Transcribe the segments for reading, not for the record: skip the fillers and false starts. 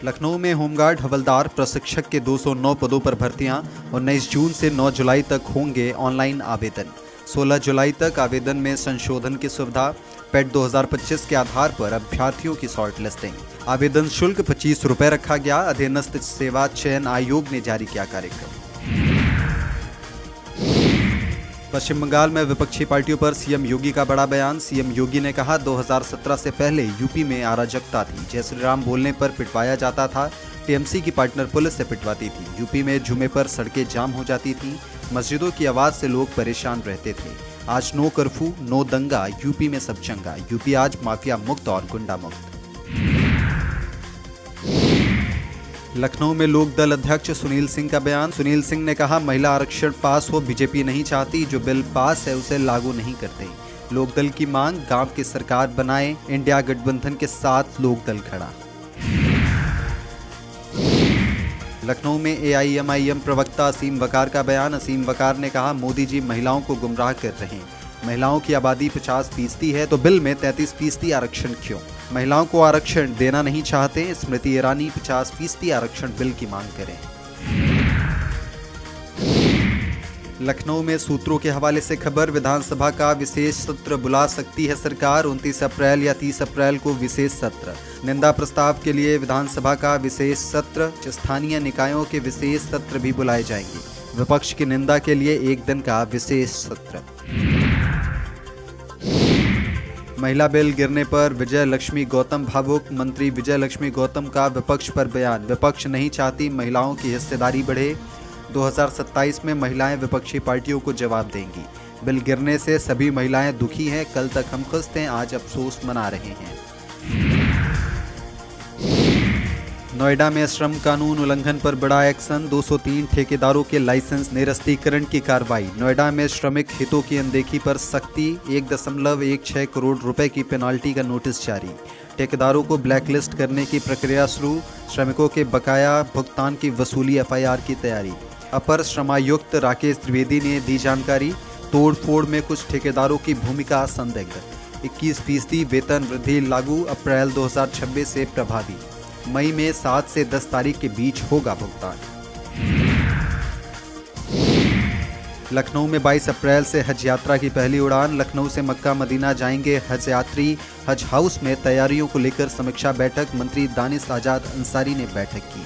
लखनऊ में होमगार्ड हवलदार प्रशिक्षक के 209 पदों पर भर्तियां। 19 जून से 9 जुलाई तक होंगे ऑनलाइन आवेदन। 16 जुलाई तक आवेदन में संशोधन की सुविधा। पेट 2025 के आधार पर अभ्यर्थियों की शॉर्ट लिस्टिंग। आवेदन शुल्क 25 रुपये रखा गया। अधीनस्थ सेवा चयन आयोग ने जारी किया कार्यक्रम। पश्चिम बंगाल में विपक्षी पार्टियों पर सीएम योगी का बड़ा बयान। सीएम योगी ने कहा 2017 से पहले यूपी में अराजकता थी। जय श्री राम बोलने पर पिटवाया जाता था। टीएमसी की पार्टनर पुलिस से पिटवाती थी। यूपी में जुमे पर सड़कें जाम हो जाती थी। मस्जिदों की आवाज से लोग परेशान रहते थे। आज नो कर्फ्यू नो दंगा, यूपी में सब चंगा। यूपी आज माफिया मुक्त और गुंडा मुक्त। लखनऊ में लोकदल अध्यक्ष सुनील सिंह का बयान। सुनील सिंह ने कहा महिला आरक्षण पास हो बीजेपी नहीं चाहती, जो बिल पास है उसे लागू नहीं करते। लोकदल की मांग गांव की सरकार बनाए, इंडिया गठबंधन के साथ लोकदल खड़ा। लखनऊ में एआईएमआईएम प्रवक्ता असीम वकार का बयान। असीम वकार ने कहा मोदी जी महिलाओं को गुमराह कर रहे हैं। महिलाओं की आबादी 50% है तो बिल में 33% आरक्षण क्यों? महिलाओं को आरक्षण देना नहीं चाहते। स्मृति ईरानी 50% आरक्षण बिल की मांग करें। लखनऊ में सूत्रों के हवाले से खबर। विधानसभा का विशेष सत्र बुला सकती है सरकार। 29 अप्रैल या 30 अप्रैल को विशेष सत्र। निंदा प्रस्ताव के लिए विधानसभा का विशेष सत्र। स्थानीय निकायों के विशेष सत्र भी बुलाए जाएंगे। विपक्ष की निंदा के लिए एक दिन का विशेष सत्र। महिला बिल गिरने पर विजय लक्ष्मी गौतम भावुक। मंत्री विजय लक्ष्मी गौतम का विपक्ष पर बयान। विपक्ष नहीं चाहती महिलाओं की हिस्सेदारी बढ़े। 2027 में महिलाएं विपक्षी पार्टियों को जवाब देंगी। बिल गिरने से सभी महिलाएं दुखी हैं। कल तक हम खुश थे, आज अफसोस मना रहे हैं। नोएडा में श्रम कानून उल्लंघन पर बड़ा एक्शन। 203 ठेकेदारों के लाइसेंस निरस्तीकरण की कार्रवाई। नोएडा में श्रमिक हितों की अनदेखी पर सख्ती। 1.16 करोड़ रुपए की पेनाल्टी का नोटिस जारी। ठेकेदारों को ब्लैकलिस्ट करने की प्रक्रिया शुरू। श्रमिकों के बकाया भुगतान की वसूली एफआईआर की तैयारी। अपर श्रमायुक्त राकेश त्रिवेदी ने दी जानकारी। तोड़फोड़ में कुछ ठेकेदारों की भूमिका संदिग्ध। 21% वेतन वृद्धि लागू। अप्रैल 2026 से प्रभावी। मई में 7 से 10 तारीख के बीच होगा भुगतान। लखनऊ में 22 अप्रैल से हज यात्रा की पहली उड़ान। लखनऊ से मक्का मदीना जाएंगे हज यात्री। हज हाउस में तैयारियों को लेकर समीक्षा बैठक। मंत्री दानिश आजाद अंसारी ने बैठक की।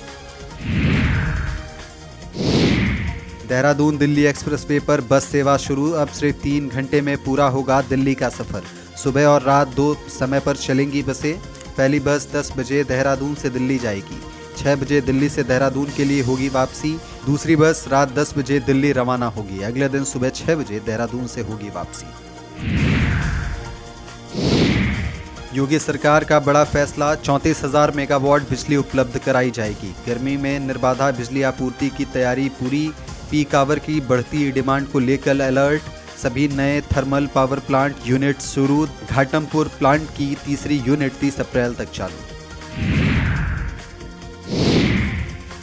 देहरादून दिल्ली एक्सप्रेसवे पर बस सेवा शुरू। अब सिर्फ 3 घंटे में पूरा होगा दिल्ली का सफर। सुबह और रात 2 समय पर चलेंगी बसें। पहली बस 10 बजे देहरादून से दिल्ली जाएगी। 6 बजे दिल्ली से देहरादून के लिए होगी वापसी। दूसरी बस रात 10 बजे दिल्ली रवाना होगी। अगले दिन सुबह 6 बजे देहरादून से होगी वापसी। योगी सरकार का बड़ा फैसला। 34,000 मेगावाट बिजली उपलब्ध कराई जाएगी। गर्मी में निर्बाधा बिजली आपूर्ति की तैयारी पूरी। पीक आवर की बढ़ती डिमांड को लेकर अलर्ट। सभी नए थर्मल पावर प्लांट यूनिट शुरू। घाटमपुर प्लांट की तीसरी यूनिट 30 अप्रैल तक चालू।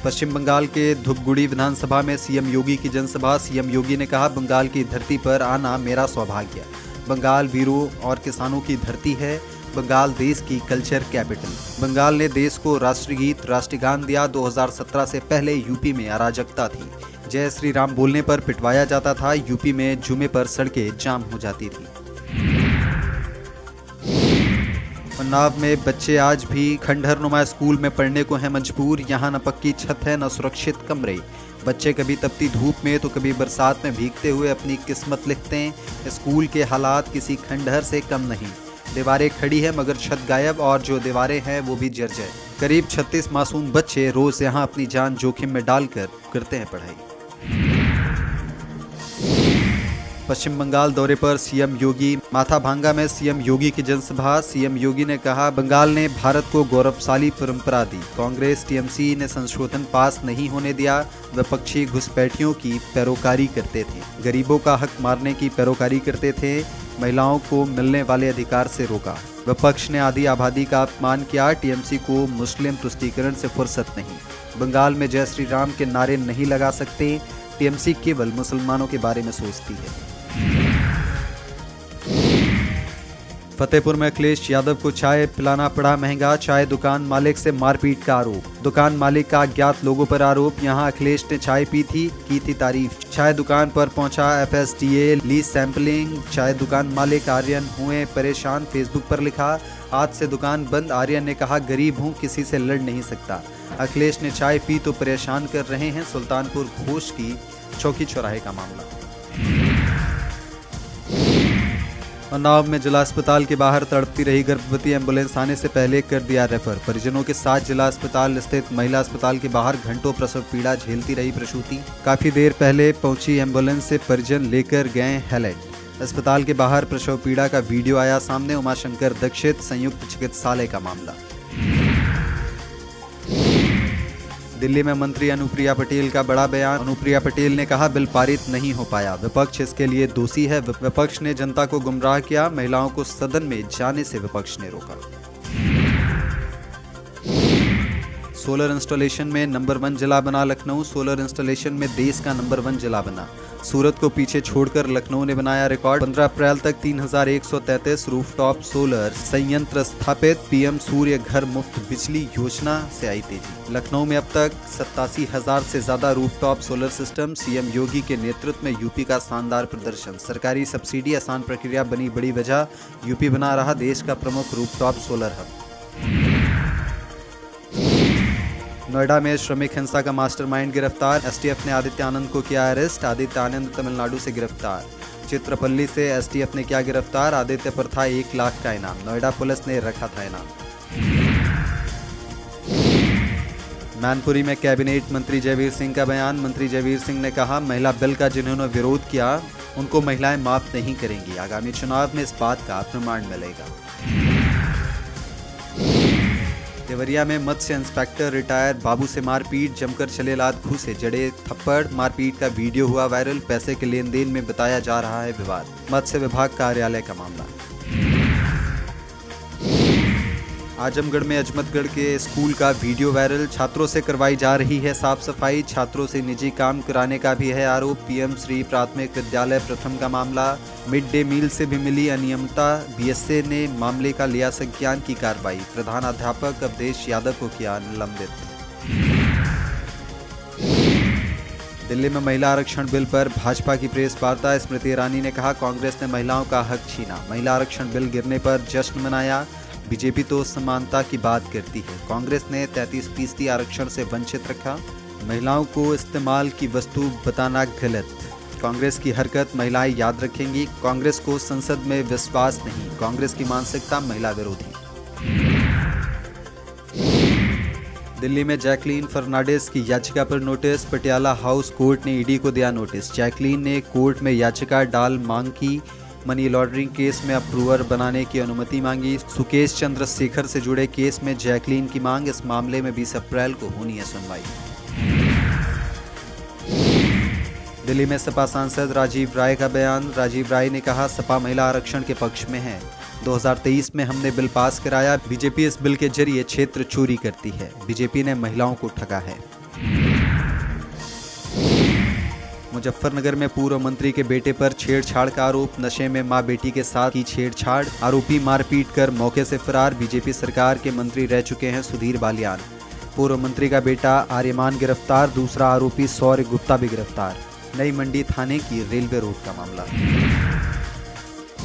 पश्चिम बंगाल के धूपगुड़ी विधानसभा में सीएम योगी की जनसभा। सीएम योगी ने कहा बंगाल की धरती पर आना मेरा सौभाग्य। बंगाल वीरों और किसानों की धरती है। बंगाल देश की कल्चर कैपिटल। बंगाल ने देश को राष्ट्रगीत राष्ट्रगान दिया। 2017 से पहले यूपी में अराजकता थी। जय श्री राम बोलने पर पिटवाया जाता था। यूपी में जुमे पर सड़कें जाम हो जाती थी। उन्नाव में बच्चे आज भी खंडहरनुमा स्कूल में पढ़ने को हैं मजबूर। यहाँ न पक्की छत है न सुरक्षित कमरे। बच्चे कभी तपती धूप में तो कभी बरसात में भीगते हुए अपनी किस्मत लिखते हैं। स्कूल के हालात किसी खंडहर से कम नहीं। दीवारें खड़ी है मगर छत गायब और जो दीवारें हैं वो भी जर्जर। करीब 36 मासूम बच्चे रोज यहाँ अपनी जान जोखिम में डालकर करते हैं पढ़ाई। पश्चिम बंगाल दौरे पर सीएम योगी। माथाभांगा में सीएम योगी की जनसभा। सीएम योगी ने कहा बंगाल ने भारत को गौरवशाली परंपरा दी। कांग्रेस टीएमसी ने संशोधन पास नहीं होने दिया। विपक्षी घुसपैठियों की पैरोकारी करते थे। गरीबों का हक मारने की पैरोकारी करते थे। महिलाओं को मिलने वाले अधिकार से रोका। विपक्ष ने आधी आबादी का अपमान किया। टीएमसी को मुस्लिम तुष्टीकरण से फुर्सत नहीं। बंगाल में जय श्री राम के नारे नहीं लगा सकते। टीएमसी केवल मुसलमानों के बारे में सोचती है। फतेहपुर में अखिलेश यादव को चाय पिलाना पड़ा महंगा, चाय दुकान मालिक से मारपीट का आरोप। दुकान मालिक का अज्ञात लोगों पर आरोप, यहां अखिलेश ने चाय पी थी, की थी तारीफ। चाय दुकान पर पहुंचा FSDA, ली सैंपलिंग। चाय दुकान मालिक आर्यन हुए परेशान, फेसबुक पर लिखा, आज से दुकान बंद। आर्यन ने कहा, गरीब हूं, किसी से लड़ नहीं सकता। अखिलेश ने चाय पी तो परेशान कर रहे हैं। सुल्तानपुर घोष की चौकी चौराहे का मामला। उन्नाव में जिला अस्पताल के बाहर तड़पती रही गर्भवती, एम्बुलेंस आने से पहले कर दिया रेफर। परिजनों के साथ जिला अस्पताल स्थित महिला अस्पताल के बाहर घंटों प्रसव पीड़ा झेलती रही प्रसूति। काफी देर पहले पहुंची एम्बुलेंस से परिजन लेकर गए हेलेट। अस्पताल के बाहर प्रसव पीड़ा का वीडियो आया सामने। उमाशंकर दीक्षित संयुक्त चिकित्सालय का मामला। दिल्ली में मंत्री अनुप्रिया पटेल का बड़ा बयान। अनुप्रिया पटेल ने कहा, बिल पारित नहीं हो पाया, विपक्ष इसके लिए दोषी है। विपक्ष ने जनता को गुमराह किया, महिलाओं को सदन में जाने से विपक्ष ने रोका। सोलर इंस्टॉलेशन में नंबर 1 जिला बना लखनऊ। सोलर इंस्टॉलेशन में देश का नंबर 1 जिला बना। सूरत को पीछे छोड़कर लखनऊ ने बनाया रिकॉर्ड। 15 अप्रैल तक 3133 रूफटॉप सोलर संयंत्र स्थापित। PM सूर्य घर मुफ्त बिजली योजना से आई तेजी। लखनऊ में अब तक 87,000 से ज्यादा रूफटॉप सोलर सिस्टम। CM योगी के नेतृत्व में यूपी का शानदार प्रदर्शन। सरकारी सब्सिडी आसान प्रक्रिया बनी बड़ी वजह। यूपी बना रहा देश का प्रमुख रूफटॉप सोलर हब। नोएडा में श्रमिक हिंसा का मास्टरमाइंड गिरफ्तार। STF ने आदित्य आनंद को किया अरेस्ट। आदित्य आनंद तमिलनाडु से गिरफ्तार। चित्रपल्ली से STF ने किया गिरफ्तार। आदित्य पर था 1 लाख का इनाम। नोएडा पुलिस ने रखा था इनाम। मैनपुरी में कैबिनेट मंत्री जयवीर सिंह का बयान। मंत्री जयवीर सिंह ने कहा, महिला बिल का जिन्होंने विरोध किया उनको महिलाएं माफ नहीं करेंगी। आगामी चुनाव में इस बात का प्रमाण मिलेगा। देवरिया में मत्स्य इंस्पेक्टर रिटायर बाबू से मारपीट। जमकर चले लात घूसे, जड़े थप्पड़। मारपीट का वीडियो हुआ वायरल। पैसे के लेन देन में बताया जा रहा है विवाद। मत्स्य विभाग कार्यालय का मामला। आजमगढ़ में अजमतगढ़ के स्कूल का वीडियो वायरल। छात्रों से करवाई जा रही है साफ सफाई। छात्रों से निजी काम कराने का भी है आरोप। PM श्री प्राथमिक विद्यालय प्रथम का मामला। मिड डे मील से भी मिली अनियमितता। BSA ने मामले का लिया संज्ञान की कार्रवाई। प्रधानाध्यापक अवधेश यादव को किया निलंबित। दिल्ली में महिला आरक्षण बिल पर भाजपा की प्रेस वार्ता। स्मृति ईरानी ने कहा, कांग्रेस ने महिलाओं का हक छीना। महिला आरक्षण बिल गिरने पर जश्न मनाया। बीजेपी तो समानता की बात करती है, कांग्रेस ने 33% आरक्षण से वंचित रखा। महिलाओं को इस्तेमाल की वस्तु बताना गलत। कांग्रेस की हरकत महिलाएं याद रखेंगी। कांग्रेस को संसद में विश्वास नहीं। कांग्रेस की मानसिकता महिला विरोधी। दिल्ली में जैकलीन फर्नांडिस की याचिका पर नोटिस। पटियाला हाउस कोर्ट ने ED को दिया नोटिस। जैकलीन ने कोर्ट में याचिका डाल मांग की। मनी लॉन्ड्रिंग केस में अप्रूवर बनाने की अनुमति मांगी। सुकेश चंद्रशेखर से जुड़े केस में जैकलीन की मांग। इस मामले में 20 अप्रैल को होनी है सुनवाई। दिल्ली में सपा सांसद राजीव राय का बयान। राजीव राय ने कहा, सपा महिला आरक्षण के पक्ष में है। 2023 में हमने बिल पास कराया। बीजेपी इस बिल के जरिए क्षेत्र चोरी करती है। बीजेपी ने महिलाओं को ठगा है। मुजफ्फरनगर में पूर्व मंत्री के बेटे पर छेड़छाड़ का आरोप। नशे में मां बेटी के साथ की छेड़छाड़। आरोपी मारपीट कर मौके से फरार। बीजेपी सरकार के मंत्री रह चुके हैं सुधीर बालियान। पूर्व मंत्री का बेटा आर्यमान गिरफ्तार। दूसरा आरोपी सौर्य गुप्ता भी गिरफ्तार। नई मंडी थाने की रेलवे रोड का मामला।